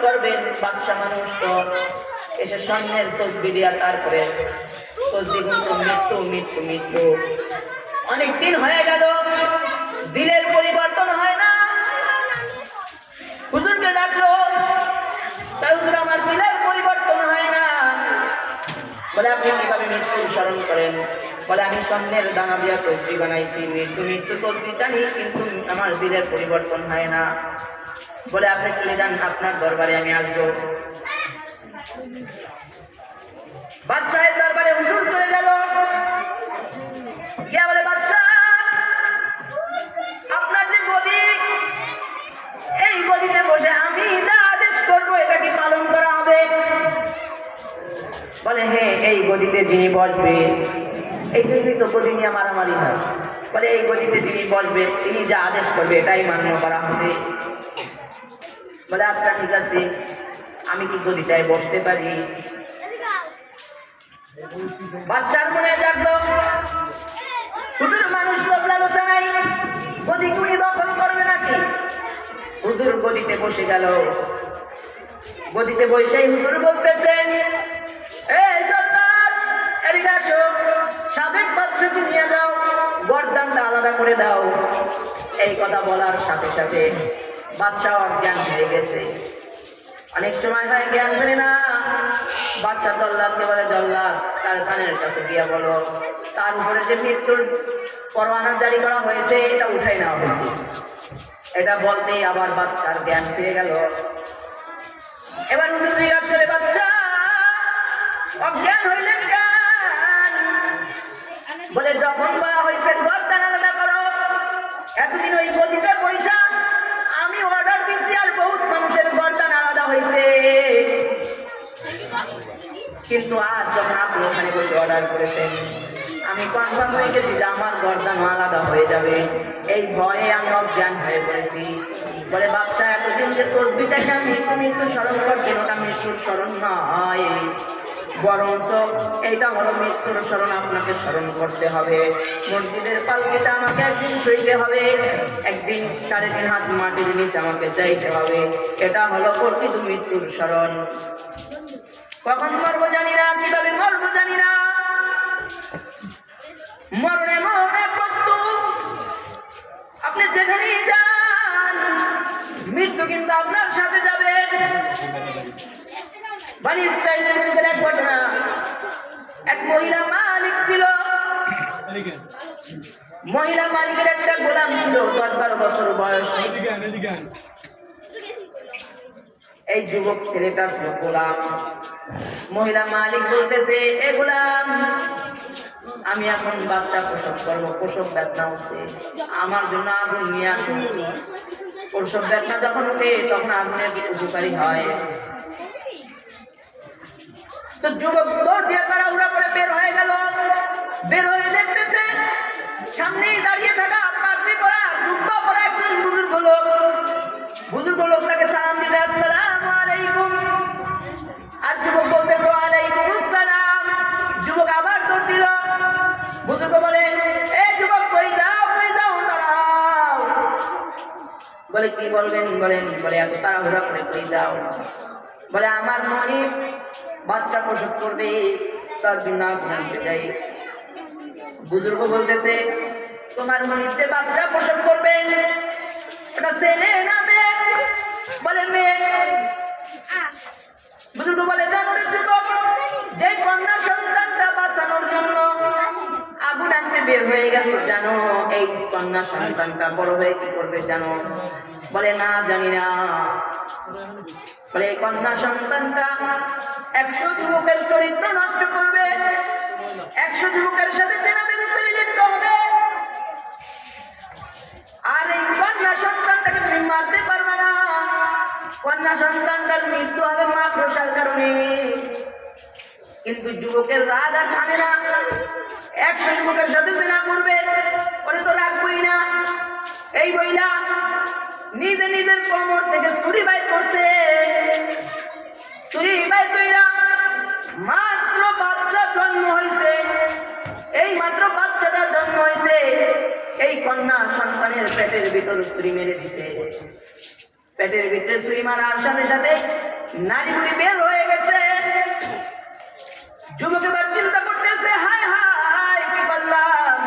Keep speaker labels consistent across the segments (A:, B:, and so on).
A: করবেন? বাদশাহ মানুষ তো এসে স্বর্ণের তসবি দিয়া তারপরে তসবি গুনতো, মৃত্যু মৃত্যু মৃত্যু। অনেক দিন হয়ে গেল, দিলের পরিবর্তন হয় না। হুজুরকে ডাকলো, তাই হুজুর আমার দিলের পরিবর্তন হয় না। বলে আপনি কিভাবে মৃত্যু স্মরণ করেন? বলে আমি স্বর্ণের দানা দিয়া তসবি বানাইছি, মৃত্যু মৃত্যু তসবি জানি, কিন্তু আমার দিলের পরিবর্তন হয় না। বলে আপনি চলে যান, আপনার দরবারে আমি আসবো। বাদশাহের দরবারে হুজুর চলে গেল, গিয়া বলে বাদশাহ, আপনার যে গদি, এই গদিতে বসে আমি যা আদেশ করবো এটা কি পালন করা হবে? বলে হ্যাঁ, এই গদিতে যিনি বসবে, এই জন্যই তো গদি নিয়ে মারামারি হয়। বলে এই গদিতে যিনি বসবে তিনি যা আদেশ করবে এটাই মান্য করা হবে। বলে আচ্ছা ঠিক আছে, আমি কি গদিটায় বসতে পারি? বাদশার মনে জাগলো, হুজুর মানুষ লোক লালসা নাই, গদি গুলি দখল করবে নাকি? হুজুর গদিতে বসে গেল। গদিতে বসেই হুজুর বলতেছেন, এই জল্লাদ, এদিকে আসো, সাবেক বাদশাকে নিয়ে যাও, গর্দানটা আলাদা করে দাও। এই কথা বলার সাথে সাথে বাদশাহ অজ্ঞান হয়ে গেছে। অনেক সময় হয় জ্ঞান ধরে না। বাদশাহ জল্লাদকে বলে, জল্লাদ তার কানের কাছে গিয়া বলো তার উপরে যে মৃত্যুর পরোয়ানা জারি করা হয়েছে এটা উঠাই নেওয়া হয়েছে। এটা বলতেই আবার বাদশার জ্ঞান ফিরে গেল। এবার হুজুর জিজ্ঞাসা করে, বাদশাহ অজ্ঞান হইলেন কেন? বলে যখন বলা হয়েছে গর্দান আলাদা করো, এতদিন ওই গদিতে পয়সা আমি অর্ডার দিচ্ছি আর বহুত মানুষের গর্দান আলাদা হয়েছে, কিন্তু আজ যখন আপনি ওখানে বসে অর্ডার করেছেন আমি কনফার্ম হয়ে গেছি যে আমার গর্দান আলাদা হয়ে যাবে। এই ভয়ে আমি অজ্ঞান হয়ে পড়েছি। বলে বাদশাহ এতদিন যে তসবিটাকে আমি মৃত্যু মৃত্যু স্মরণ করছেন ওটা মৃত্যুর স্মরণ নয়, বরঞ্চ এইটা হলো মৃত্যুর স্মরণ। আপনাকে স্মরণ করতে হবে, মসজিদের পালকিটা আমাকে একদিন সইতে হবে, একদিন 3.5 হাত মাটির নিচে আমাকে যাইতে হবে। এটা হলো প্রকৃত মৃত্যুর স্মরণ। কখন মরবো জানি না, কিভাবে মরবো জানি না, মরণে মরণে প্রস্তুত। আপনি যেখানেই যান মৃত্যু কিন্তু আপনার সাথে যাবে। বনি ইসরাইলের যুগের এক ঘটনা, এক মহিলা মালিক ছিল। মহিলা মালিকের একটা গোলাম ছিল, 10-12 বছর বয়স। এই যুবক ছেলেটা ছিল গোলাম। মহিলা মালিক বলতেছে, এ গোলাম, আমি এখন বাচ্চা প্রসব করবো, প্রসব বেদনা হচ্ছে, আমার জন্য আগুন নিয়ে আসুন। প্রসব বেদনা যখন ওঠে তখন আগুনের উপকারী হয়। তো যুবক দৌড় দিয়ে তাড়াহুড়া করে বের হয়ে গেল। বের হয়ে দেখতেছে সামনেই দাঁড়িয়ে থাকা পাগড়ি পরা, জুব্বা পরা একজন বুজুর্গ লোক। বুজুর্গ লোকটাকে সালাম দিতে, আসসালামু আলাইকুম। আর যুবক বলতেছে, ওয়ালাইকুম আসসালাম। যুবক আবার দৌড় দিল। বুজুর্গ বলে, এই যুবক কই যাও, কই যাও, দাঁড়াও। বলে কি বলবেন বলেন? বলে এত তাড়াহুড়া করে কই যাও? বলে আমার মনিব বাচ্চা প্রসব করবে, তার জন্য জানতে চাই। বুজুর্গ বলতেছে, তোমার মনিব যে বাচ্চা প্রসব করবে ওটা ছেলে না মেয়ে? বলে মেয়ে। বুজুর্গ বলে, জানো রে যুবক, যে কন্যা সন্তানটা বাঁচানোর জন্য আগুন আনতে বের হয়ে গেছে, জানো এই কন্যা সন্তানটা বড় হয়ে কি করবে জানো? বলে না, জানি না। বলে এই কন্যা সন্তানটা 100 যুবকের চরিত্র নষ্ট করবে, 100 যুবকের সাথে জেনা ব্যভিচারে লিপ্ত হবে। আর এই কন্যা সন্তানটাকে তুমি মারতে পারবে না। কন্যা সন্তানটার মৃত্যু হবে মাকড়সার কারণে। কিন্তু যুবকের রাগ আর থামে না, 100 যুবকের সাথে জেনা করবে, ওরে তো রাখবই না। এই বইলা নিজে নিজের কোমর থেকে ছুরি বাইর করছে। ছুরি বাইর কইরা মাত্র বাচ্চা জন্ম হয়েছে, এই মাত্র বাচ্চাটা জন্ম হয়েছে, এই কন্যা সন্তানের পেটের ভিতর ছুরি মেরে দিছে। পেটের ভিতরে ছুরি মারার সাথে সাথে নারী বুড়ি বের হয়ে গেছে। যুবক এবার চিন্তা করতেছে, হায় হায় কি করলাম,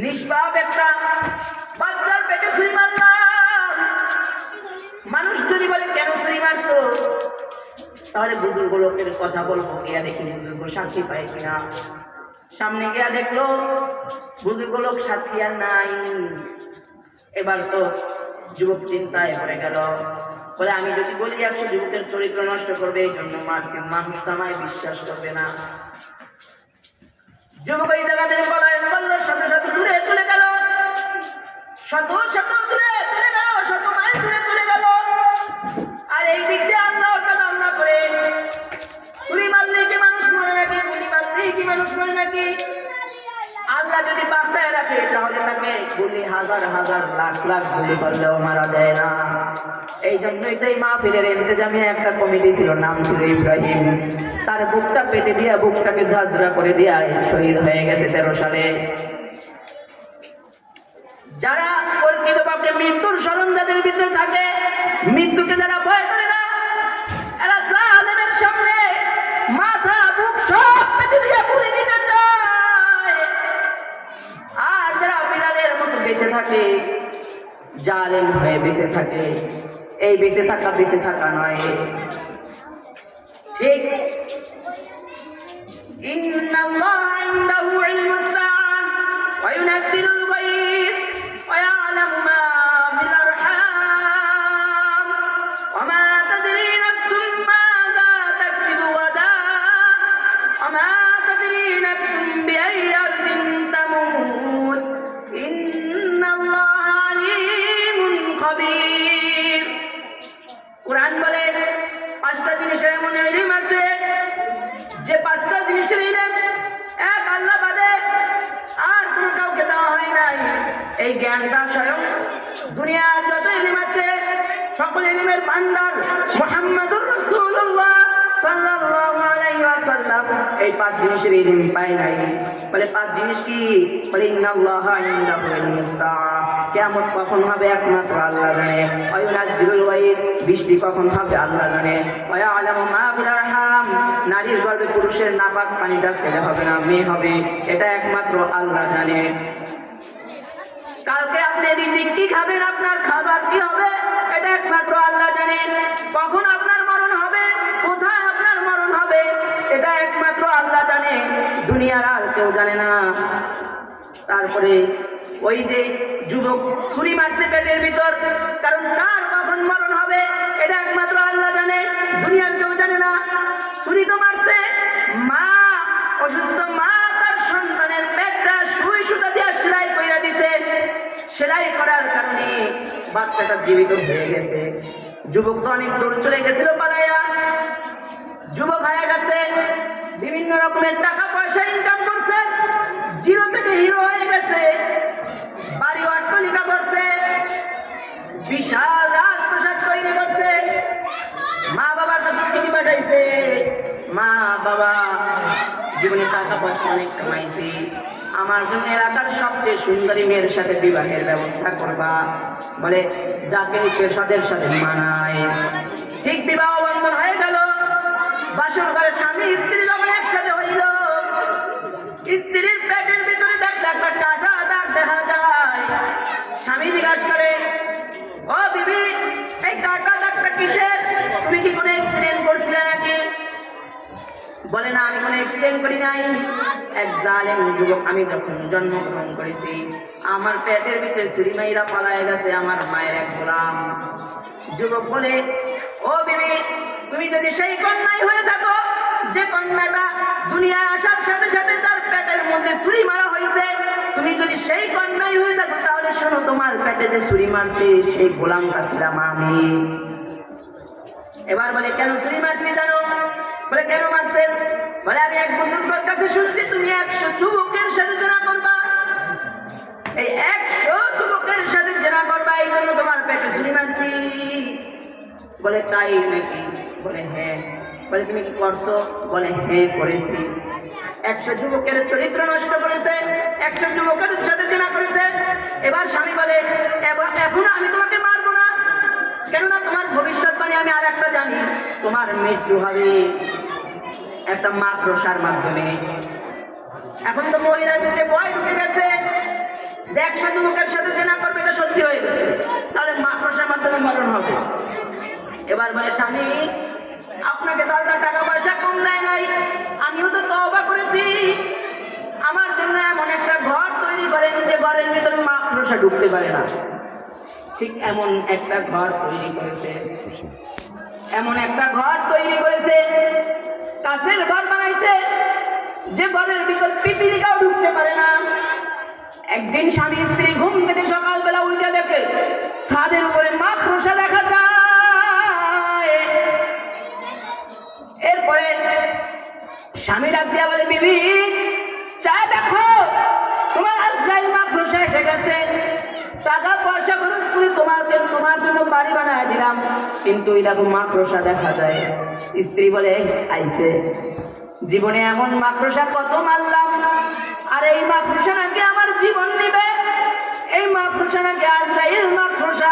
A: নিষ্পাপ একটা বাচ্চার পেটে ছুরি মারলাম। মানুষ যদি বলে কেন ছুরি মারছো, তাহলে বুজুর্গ লোকের কথা বলবো, গিয়া দেখি বুজুর্গ সাক্ষী পায় কিনা। সামনে গিয়া দেখলো বুজুর্গ লোক সাক্ষী আর নাই। এবার তো যুবক চিন্তায় পড়ে গেল, বলে আমি যদি বলি 100 যুবকের চরিত্র নষ্ট করবে এই জন্য মারছি, মানুষ তো আমায় বিশ্বাস করবে না। যুবক এই জায়গা থেকে পলায়ন করলো, শত শত দূরে চলে গেল, শত শত দূরে চলে গেল, শত মাইল দূরে চলে গেল। আর এই দিক দিয়ে আল্লাহ কালাম না করে গুলি মারলেই কি মানুষ মরে নাকি, গুলি মারলেই কি মানুষ মরে নাকি? আল্লাহ যদি বাঁচায় রাখে তাহলে তাকে গুলি হাজার হাজার লাখ লাখ গুলি করলেও মারা যায় না। এই জন্যই তো এই মাহফিলের ইন্তেজামে একটা কমিটি ছিল, নাম ছিল ইব্রাহিম। তার বুকটা পেটে দিয়া, বুকটাকে ঝাঁঝরা করে দিয়া শহীদ হয়ে গেছে 13 সালে। যারা প্রকৃতপক্ষে মৃত্যুর স্মরণ যাদের ভিতরে থাকে, মৃত্যুকে যারা ভয় করে না, এরা জালেমের সামনে মাথা বুক সব পেতে দিয়ে পুড়ে দিতে চায়। আর যারা বিড়ালের মতো বেঁচে থাকে, জালেম হয়ে বেঁচে থাকে, এই বেঁচে থাকা নয়। ঠিক ইন্নাল্লাহা ইনদাহু ইলমুস সাআহ ওয়া ইউনাজ্জিলুল গায়থ ওয়া ইয়ালামু মা ফিল আরহাম ওয়া মা তাদরি নাফসুম মাযা তাকসিবু গাদা ওয়া মা তাদরি নাফসুম বিআইয়ি আরদিন তামুত ইন্নাল্লাহা আলীমুন খাবীর। কুরআন বলে 5টা জিনিসের এমন ইলম আছে যে 5টা জিনিসের ইলম এক আল্লাহ বাদে আর কোনো কাউকে দেওয়া হয় নাই। এই জ্ঞানটা স্বয়ং দুনিয়ার যত ইলম আছে সকল ইলমের ভান্ডার মুহাম্মাদুর রাসূলুল্লাহ সাল্লাল্লাহু আলাইহি ওয়াসাল্লাম এই 5 জিনিসের ইলম পায় নাই। বলে 5 জিনিস কি? বলে ইন্নাল্লাহা ইনদাহু ইলমুস সাআহ, কিয়ামত কখন হবে একমাত্র আল্লাহ জানে। ওয়া ইউনাজ্জিলুল গায়থ, বৃষ্টি কখন হবে আল্লাহ জানে। ওয়া ইয়ালামু মা ফিল আরহাম, নারীর গর্ভে পুরুষের নাপাক পানিটা ছেলে হবে না মেয়ে হবে, এটা একমাত্র আল্লাহ জানে। কালকে আপনি রিজিক কি খাবেন, আপনার খাবার কি হবে, এটা একমাত্র আল্লাহ জানে। কখন আপনার মরণ হবে, কোথায় আপনার মরণ হবে, এটা একমাত্র আল্লাহ জানে, দুনিয়ার আর কেউ জানে না। তারপরে ওই যে যুবক ছুরি মারছে পেটের ভিতর, কারণ কার কখন মরণ হবে এটা একমাত্র আল্লাহ জানে, দুনিয়ার কেউ জানে না। ছুরি তো মারছে, মা অসুস্থ মা তার সন্তানের পেটটা সুই সুতা দিয়ে সেলাই কইরা দিছে, সেলাই করার কারণে বাচ্চাটা জীবিত হয়ে গেছে। যুবক তো অনেক দূর চলে গেছিল পালাইয়া, যুবক হয়ে গেছে, বিভিন্ন রকমের টাকা পয়সা ইনকাম করছে, জিরো থেকে হিরো হয়ে গেছে, বাড়ি অট্টালিকা করছে, বিশাল রাজপ্রাসাদ তৈরি করছে, মা বাবার কাছে চিঠি পাঠাইছে, মা বাবা জীবনে টাকা পয়সা অনেক কামাইছি, আমার জন্য এলাকার সবচেয়ে সুন্দরী মেয়ের সাথে বিবাহের ব্যবস্থা করবা। বলে যাকে পেশাদের সাথে মানায়। ঠিক বিবাহ বন্ধন হয়ে গেল, বাসর ঘরে স্বামী স্ত্রী যখন একসাথে হইল, স্ত্রীর পেটের ভিতরে একটা কাটা দাগ দেখা যায়। স্বামী জিজ্ঞাসা করে, ও বিবি এই কাটা দাগটা কিসের, তুমি কি কোনো অ্যাক্সিডেন্ট করছিলে নাকি? বলে না, আমি কোনো অ্যাক্সিডেন্ট করি নাই, এক জালেম যুবক আমি যখন জন্মগ্রহণ করেছি আমার পেটের ভিতরে ছুরি মাইরা পালায় গেছে আমার মায়ের এক গোলাম। যুবক বলে, ও বিবি তুমি যদি সেই কন্যাই হয়ে থাকো যে কন্যাটা দুনিয়ায় আসার সাথে সাথে তার পেটের মধ্যে ছুরি মারা হয়েছে, তুমি যদি সেই কন্যাই হয়ে থাকো তাহলে শোনো, তোমার পেটে যে ছুরি মারছে সেই গোলামটা ছিলাম আমি। এবার বলে কেন ছুরি মারছি জানো? বলে কেন মারছেন? বলে আমি এক বুজুর্গের কাছে শুনছি তুমি 100 যুবকের সাথে জেনা করবা, এই 100 যুবকের সাথে জেনা করবা, এই জন্য তোমার পেটে ছুরি মারছি। বলে তাই নাকি? বলে হ্যাঁ। বলে তুমি কি করছো? বলে হ্যাঁ করেছি। 100 যুবকের চরিত্র নষ্ট করেছে, 100 যুবকের সাথে জেনা করেছে। এবার স্বামী বলে এখন আমি তোমাকে মারবো না, কেননা তোমার ভবিষ্যৎবাণী আমি আর একটা জানি, তোমার মৃত্যু হবে একটা মাকড়সার মাধ্যমে। এখন তো মহিলার ভিতরে ভয় ঢুকে গেছে, দেখ সাধু মুখের সাথে জেনা করবে, এটা সত্যি হয়ে গেছে, তাহলে মাকড়সার মাধ্যমে মরণ হবে। এবার বলে স্বামী, আপনাকে তো আল্লাহ টাকা পয়সা কম দেয় নাই, আমিও তো তওবা করেছি, আমার জন্য এমন একটা ঘর তৈরি করেন যে ঘরের ভিতরে মাকড়সা ঢুকতে পারে না। ঠিক এমন একটা ঘর তৈরি করেছে, এমন একটা ঘর তৈরি করেছে, কাছের ঘর বানাইছে যে ঘরের ভিতর পিপিলিকাও ঢুকতে পারে না। একদিন স্বামী স্ত্রী ঘুম থেকে সকালবেলা উঠে দেখে ছাদের উপরে মাকড়সা দেখা যায়। এরপরে স্বামী ডাক দিয়া বলে, বিবি চা দেখো, তোমার আজরাইল মাকড়সা এসে গেছে, টাকা পয়সা খরচ করে তোমার জন্য বাড়ি বানায় দিলাম, কিন্তু এই দেখো মাকড়সা দেখা যায়। স্ত্রী বলে, আইছে, জীবনে এমন মাকড়সা কত মারলাম, আর এই মাকড়সা নাকি আমার জীবন নিবে, এই মাকড়সা নাকি আজরাইল মাকড়সা।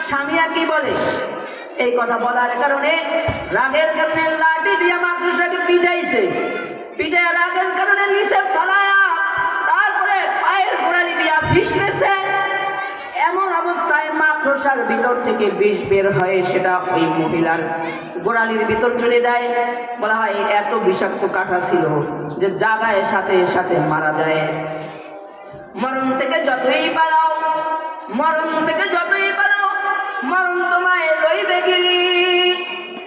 A: স্বামী আর কি বলে, এই কথা বলার কারণে রাগের কারণে লাঠি দিয়ে মাকড়সাকে পিটাইছে, পিটায় রাগের কারণে নিচে ফলায়া তারপরে পায়ের গোড়ালি দিয়া পিষতেছে। এমন অবস্থায় মাকড়সার ভিতর থেকে বিষ বের হয়, সেটা ওই মহিলার গোড়ালির ভিতর চলে যায়। বলা হয় এত বিষাক্ত কাঁটা ছিল যে জাগায় সাথে সাথে মারা যায়। মরণ থেকে যতই পালাও, মরণ থেকে যতই পালাও, মরণ তোমায় লইবে গিরি।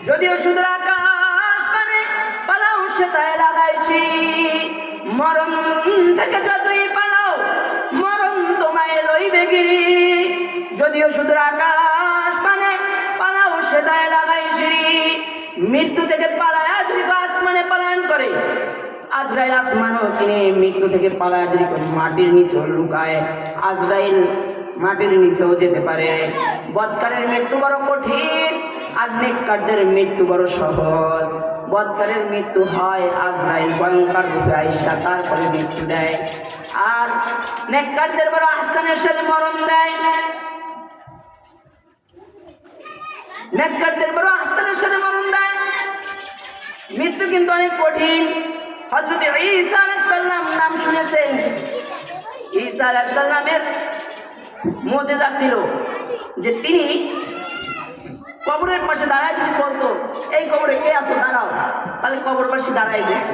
A: যদিও শুধু আকাশ মানে পালাও সেটাই লাগাইছি, মরণ থেকে যতই পালাও, মরণ তোমায় লইবে গিরি। যদিও শুধু আকাশ মানে পালাও সেটাই লাগাইছি। মৃত্যু থেকে পালায়া যদি আসমানে পলায়ন করে, আজরাইল আসমানও কিনে মৃত্যু থেকে পালায়া যদি মাটির নিচে লুকায়, আজরাইল মাটির নিচেও যেতে পারে। বদকারের মৃত্যু বড় কঠিন, আর নেককারদের মৃত্যু বড় সহজ। বদকারের মৃত্যু হয় আজরাইল ভয়ঙ্কর রূপে আইসা তারপরে মৃত্যু দেয়, আর নেককারদের বড় আহসানের সাথে মরণ দেয়। নেককারদের বড় আহসানের সাথে মরণ দেয়। মৃত্যু কিন্তু অনেক কঠিন। হযরত ঈসা আলাইহিস সালাম নাম শুনেছেন? ঈসা আলাইহিস সালামের মুজিজা ছিল যে তিনি কবরের পাশে দাঁড়ায় যদি বলতো, এই কবরে কে আছো দাঁড়াও, তাহলে কবর পাশে দাঁড়াই যেত।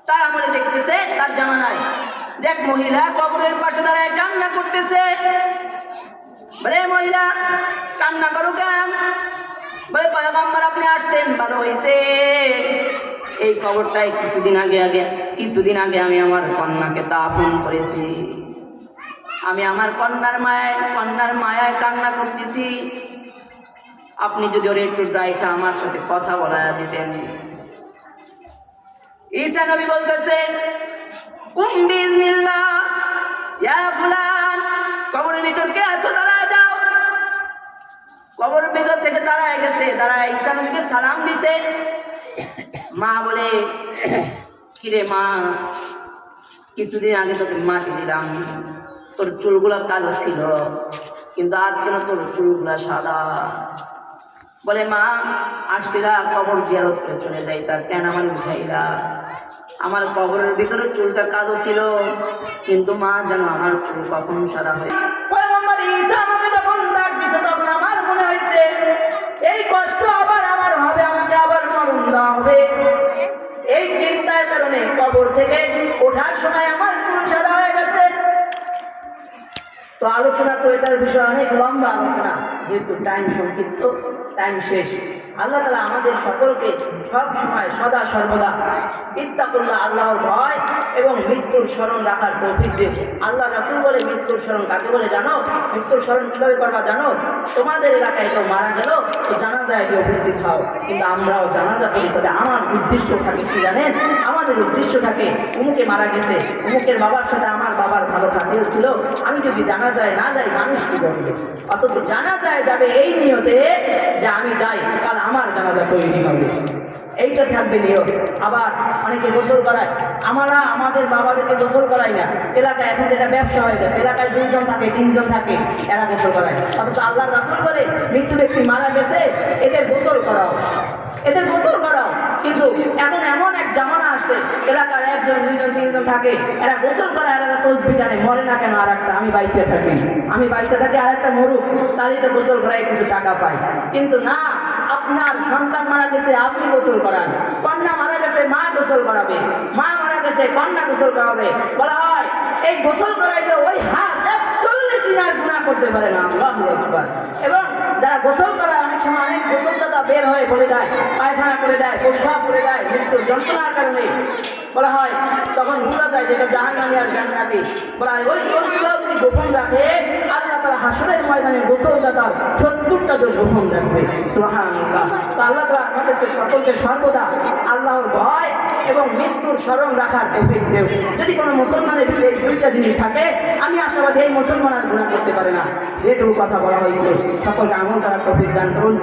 A: তার আমলে দেখতেছে তার জামানায় দেখ মহিলা কবরের পাশে দাঁড়ায় কান্না করতেছে। বলে মহিলা কান্না করো কেন? বলে পয়গম্বর আপনি আসছেন, ভালো হয়েছে। এই খবরটাই কিছুদিন আগে আমি আমার কন্যাকে দাফন করেছি। আমি আমার কন্যার মায়ায় কান্না করতেছি। আপনি যদি ওর একটু রাইখা আমার সাথে কথা বলা দিতেন। ঈসা নবী বলতেছে, কুম বিসমিল্লাহ ইয়া ফুলান, কবরের ভিতর কে আছো দাঁড়ায় যাও। কবরের ভিতর থেকে দাঁড়ায় গেছে, দাঁড়ায় ঈসা নবীকে সালাম দিছে। মা বলে, কিরে মা, কিছুদিন আগে তোকে মাটি দিলাম, তোর চুলগুলা কালো ছিল, কিন্তু আজ কেন তোর চুলগুলা সাদা? বলে মা আসছিলা কবর জিয়ারত করে চলে যাই, তার কেন আমার উঠাইলা? আমার কবরের ভিতরে চুলটা কালো ছিল, কিন্তু মা জানো আমার চুল কখন সাদা হয়। আমাকে যখন ডাক দিতে তখন আমার মনে হয়েছে এই কষ্ট আবার আমার হবে, আমাকে আবার মরণ দেওয়া হবে। এই চিন্তার কারণে কবর থেকে ওঠার সময় আমার চুল সাদা হয়ে গেছে। তো আলোচনা তো এটার বিষয়ে অনেক লম্বা আলোচনা, যেহেতু টাইম সংক্ষিপ্ত, টাইম শেষ। আল্লাহ তাআলা আমাদের সকলকে সব সময় সদা সর্বদা ইত্তাকুল্লাহ, আল্লাহর ভয় এবং মৃত্যুর স্মরণ রাখার তৌফিক দেন। আল্লাহ রাসূল বলে মৃত্যুর স্মরণ কাকে বলে জানো? মৃত্যুর স্মরণ কিভাবে করবা জানো? তোমাদের এলাকায় কেউ মারা গেল তো জানাজায় গিয়ে উপস্থিত হও, কিন্তু আমরাও জানাজা করি। তবে আমার উদ্দেশ্য থাকে কি জানেন? আমাদের উদ্দেশ্য থাকে অমুকে মারা গেছে, অমুকের বাবার সাথে আমার বাবার ভালো কাজ ছিল, আমি যদি জানাজায় না যাই মানুষ কি বলবে? অথচ জানাজায় যাবে এই নিয়তে যে আমি যাই, কাল আমার জানাজা তৈরি হবে। এইটা থাকবে নিয়ম। আবার অনেকে গোসল করায়, আমরা আমাদের বাবাদেরকে গোসল করাই না। এলাকায় এখন যেটা ব্যবসা হয়ে গেছে, এলাকায় 2 জন থাকে 3 জন থাকে, এরা গোসল করায়। অথচ আল্লাহর রাসূল বলে মৃত্যু ব্যক্তি মারা গেছে, এদের গোসল করাও, এদের গোসল করাও। কিন্তু এখন এমন এক জামানা আসছে, এলাকার 1 জন 2 জন 3 জন থাকে, এরা গোসল করে আর এরা তসবিহ টানে, মরে না কেন আর একটা আমি বাইসে থাকি আর একটা মরুক, তারই তো গোসল করায় কিছু টাকা পাই। কিন্তু না, আপনার সন্তান মারা গেছে আপনি গোসল করান, কন্যা মারা গেছে মা গোসল করাবে, মা মারা গেছে কন্যা গোসল করাবে। বলা হয় এই গোসল করাইলে ওই হাত 40 দিন আর গুনাহ করতে পারে না। আল্লাহু আকবার। এবং যারা গোসল করায় অনেক সময় অনেক গোসলদাতা বের হয়ে পড়ে যায়, পায়খানা করে দেয়, প্রস্রাব করে দেয় মৃত্যুর যন্ত্রণার কারণে। বলা হয় তখন বোঝা যায় যেটা জাহান্নামী আর জান্নাতি। বলা হয় ওই দোষগুলো যদি গোপন রাখে, আল্লাহ তাআলা হাসরের ময়দানে গোসলদাতার 70টা দোষ গোপন রাখবে। সুবহানাল্লাহ। তো আল্লাহ তাআলা আমাদেরকে সকলকে সর্বদা আল্লাহর ভয় এবং মৃত্যুর স্মরণ রাখার তৌফিক দেন। যদি কোনো মুসলমানের ভিতরে এই 2টা জিনিস থাকে, আমি আশাবাদী এই মুসলমান আর গুনাহ করতে পারে না। যেটুকু কথা বলা হয়েছে সকলকে আমল করার তৌফিক দান করুন।